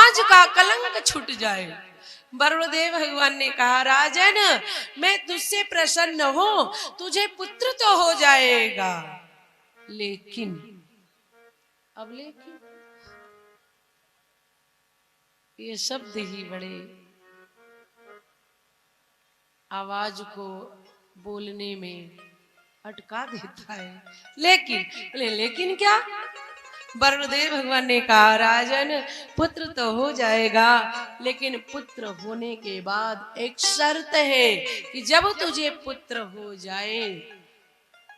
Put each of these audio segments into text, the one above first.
बाज का कलंक छूट जाए। वरुणदेव भगवान ने कहा, राजन मैं तुझसे प्रसन्न हूं, तुझे पुत्र तो हो जाएगा, लेकिन अब लेकिन ये शब्द ही बड़े आवाज को बोलने में अटका देता है। लेकिन क्या? वरुणदेव भगवान ने कहा, राजन पुत्र तो हो जाएगा, लेकिन पुत्र होने के बाद एक शर्त है कि जब तुझे पुत्र हो जाए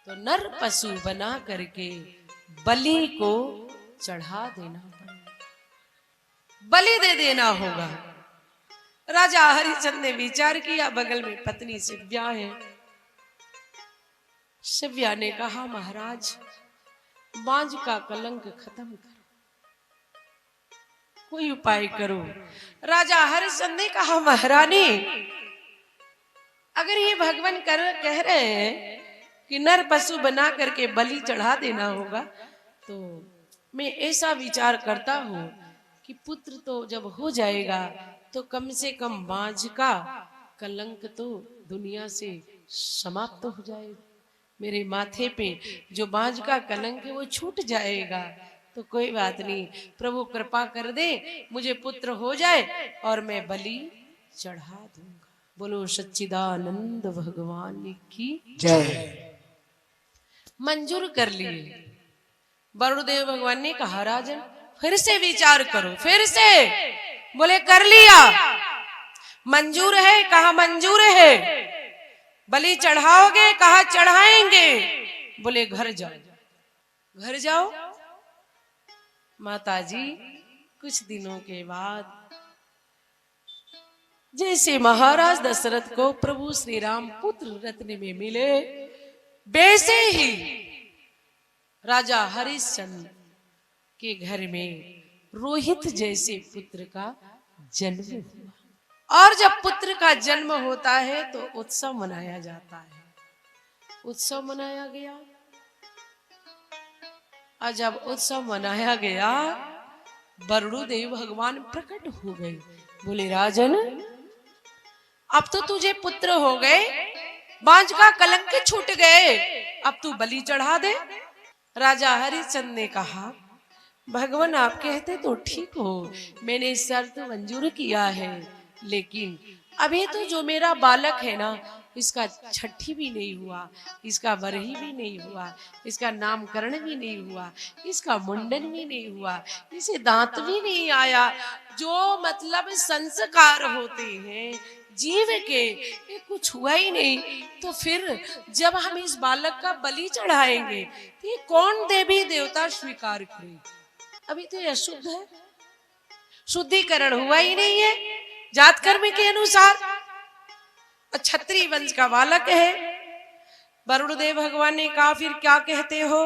तो नर पशु बना करके बलि को चढ़ा देना पड़ेगा, बलि दे देना होगा। राजा हरिश्चंद्र ने विचार किया, बगल में पत्नी शिव्या है। शिव्या ने कहा, महाराज बाज का कलंक खत्म करो, कोई उपाय करो। राजा हरिश्चंद्र ने कहा, महारानी अगर ये भगवान कह रहे हैं कि नर पशु बना करके बलि चढ़ा देना होगा, तो मैं ऐसा विचार करता हूं कि पुत्र तो जब हो जाएगा तो कम से कम बाज का कलंक तो दुनिया से समाप्त हो जाएगा, मेरे माथे पे जो बाज का कलंक है वो छूट जाएगा। तो कोई बात नहीं, प्रभु कृपा कर दे, मुझे पुत्र हो जाए और मैं बलि चढ़ा दूंगा। बोलो सच्चिदानंद भगवान की जय। मंजूर कर लिए। वरुणदेव भगवान ने कहा, राजन फिर से विचार करो, फिर से। बोले कर लिया, मंजूर है, कहा मंजूर है। बलि चढ़ाओगे, कहा चढ़ाएंगे। बोले घर जाओ, घर जाओ। माताजी कुछ दिनों के बाद जैसे महाराज दशरथ को प्रभु श्री राम पुत्र रत्न में मिले, वैसे ही राजा हरिश्चंद्र के घर में रोहित जैसे पुत्र का जन्म हुआ। और जब पुत्र का जन्म होता है तो उत्सव मनाया जाता है। उत्सव मनाया गया, और जब उत्सव मनाया गया वरुणदेव भगवान प्रकट हो गए। बोले राजन अब तो तुझे पुत्र हो गए, बाज का कलंक छूट गए, अब तू बलि चढ़ा दे। राजा हरिश्चंद्र ने कहा, भगवान आप कहते तो ठीक हो, मैंने शर्त मंजूर किया है, लेकिन अभी तो जो मेरा बालक है ना, इसका छठी भी नहीं हुआ, इसका बरही भी नहीं हुआ, इसका नामकरण भी नहीं हुआ, इसका मुंडन भी नहीं हुआ, इसे दांत भी नहीं आया। जो मतलब संस्कार होते हैं जीव के, ये कुछ हुआ ही नहीं। तो फिर जब हम इस बालक का बलि चढ़ाएंगे तो ये कौन देवी देवता स्वीकार करे? अभी तो ये अशुद्ध है, शुद्धिकरण हुआ ही नहीं है जात कर्म के अनुसार, क्षत्रिय वंश का बालक है। वरुणदेव भगवान ने कहा, फिर क्या कहते हो?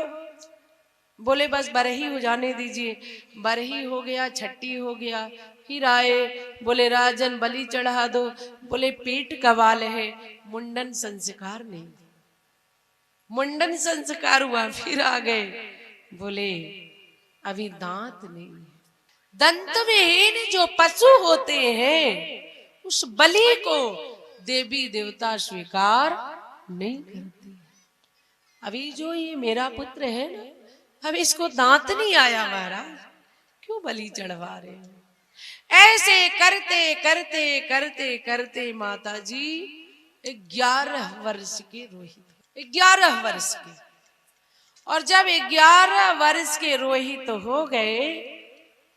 बोले बस बरही हो जाने दीजिए। बरही हो गया, छठी हो गया, फिर आए, बोले राजन बलि चढ़ा दो। बोले पेट का बाल है, मुंडन संस्कार नहीं, मुंडन संस्कार हुआ। फिर आ गए, बोले अभी दांत नहीं है। दंत विहीन जो पशु होते हैं उस बलि को देवी देवता स्वीकार नहीं करते। अभी जो ये मेरा पुत्र है ना, अब इसको दांत नहीं आया, महाराज क्यों बलि चढ़वा रहे हो? ऐसे करते करते करते करते माता जी 11 वर्ष के रोहित, 11 वर्ष के, और जब 11 वर्ष के रोहित हो गए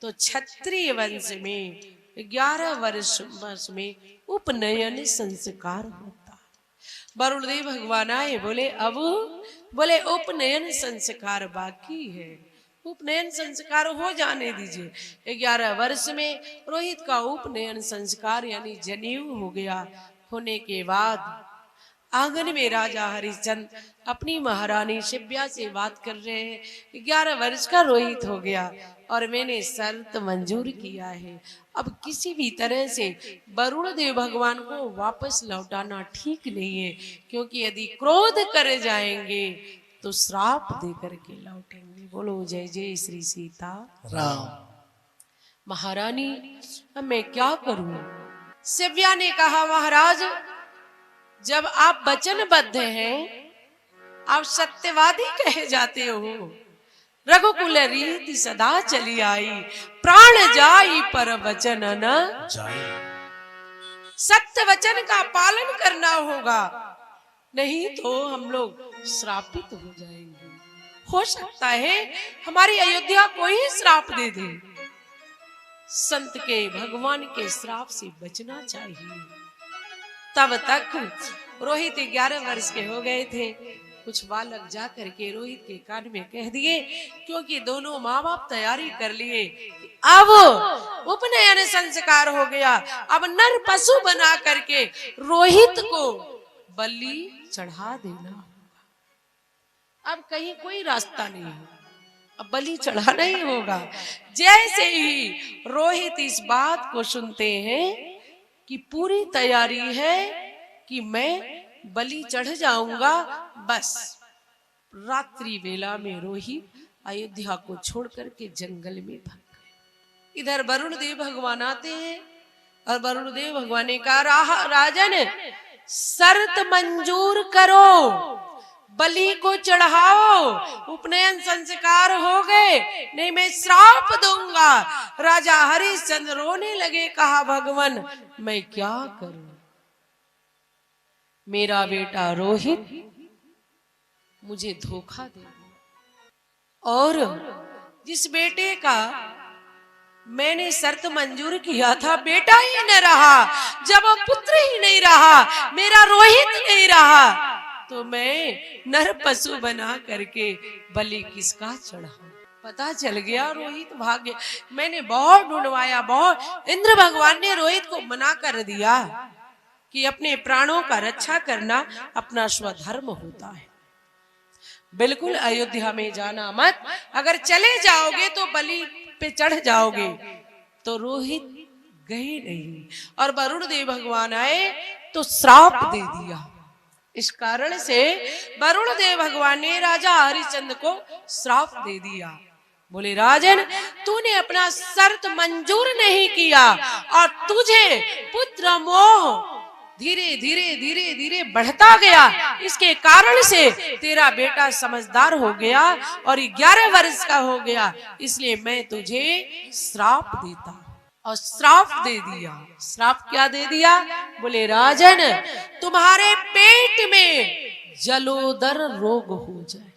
तो क्षत्रिय वंश में 11 वर्ष में उपनयन संस्कार होता है। वरुणदेव भगवान आए, बोले अब बोले उपनयन संस्कार बाकी है, उपनयन संस्कार हो जाने दीजिए। 11 वर्ष में रोहित का उपनयन संस्कार यानी जनेऊ हो गया। होने के बाद आंगन में राजा हरिश्चंद्र अपनी महारानी शिव्या से बात कर रहे हैं। 11 वर्ष का रोहित हो गया और मैंने शर्त मंजूर किया है, अब किसी भी तरह से वरुण देव भगवान को वापस लौटाना ठीक नहीं है, क्योंकि यदि क्रोध कर जाएंगे तो श्राप दे करके लौटेंगे। बोलो जय जय श्री सीता राम। महारानी अब मैं क्या करूं? शिव्या ने कहा महाराज, जब आप वचनबद्ध हैं, आप सत्यवादी कहे जाते हो, रघुकुल रीति सदा चली आई, प्राण जाई पर वचन न जाई। सत्य वचन का पालन करना होगा, नहीं तो हम लोग श्रापित हो जाएंगे। हो सकता है हमारी अयोध्या को ही श्राप दे दे। संत के भगवान के श्राप से बचना चाहिए। तब तक रोहित 11 वर्ष के हो गए थे। कुछ बालक जा करके रोहित के कान में कह दिए, क्योंकि दोनों माँ बाप तैयारी कर लिए, अब उपनयन संस्कार हो गया, अब नर पशु बना करके रोहित को बलि चढ़ा देना होगा। अब कहीं कोई रास्ता नहीं है, अब बलि चढ़ाना ही होगा। जैसे ही रोहित इस बात को सुनते हैं कि पूरी तैयारी है कि मैं बलि चढ़ जाऊंगा, बस रात्रि वेला में रोहित अयोध्या को छोड़ करके जंगल में भाग गए। इधर वरुण देव भगवान आते हैं और वरुण देव भगवान ने कहा, राजन शर्त मंजूर करो, बलि को चढ़ाओ, उपनयन संस्कार हो गए, नहीं मैं श्राप दूंगा। राजा हरिश्चंद्र रोने लगे, कहा भगवान मैं क्या करूं? मेरा बेटा रोहित मुझे धोखा दे दिया, और जिस बेटे का मैंने शर्त मंजूर किया था, बेटा ही न रहा, जब पुत्र ही नहीं रहा, मेरा रोहित नहीं रहा, तो मैं नर पशु बना करके बलि किसका चढ़ाऊं? पता चल गया रोहित भाग गया। मैंने बहुत ढूंढवाया, बहुत, इंद्र भगवान ने रोहित को मना कर दिया कि अपने प्राणों का रक्षा करना अपना स्वधर्म होता है, बिल्कुल अयोध्या में जाना मत, अगर चले जाओगे तो बलि पे चढ़ जाओगे। तो रोहित गए नहीं, और वरुण देव भगवान आए तो श्राप दे दिया। इस कारण से वरुण देव भगवान ने राजा हरिश्चंद्र को श्राप दे दिया। बोले राजन, तूने अपना शर्त मंजूर नहीं किया और तुझे पुत्र मोह धीरे धीरे धीरे धीरे बढ़ता गया, इसके कारण से तेरा बेटा समझदार हो गया और 11 वर्ष का हो गया, इसलिए मैं तुझे श्राप देता, और श्राप दे दिया। श्राप क्या दे दिया? बोले राजन, तुम्हारे पेट में जलोदर रोग हो जाए।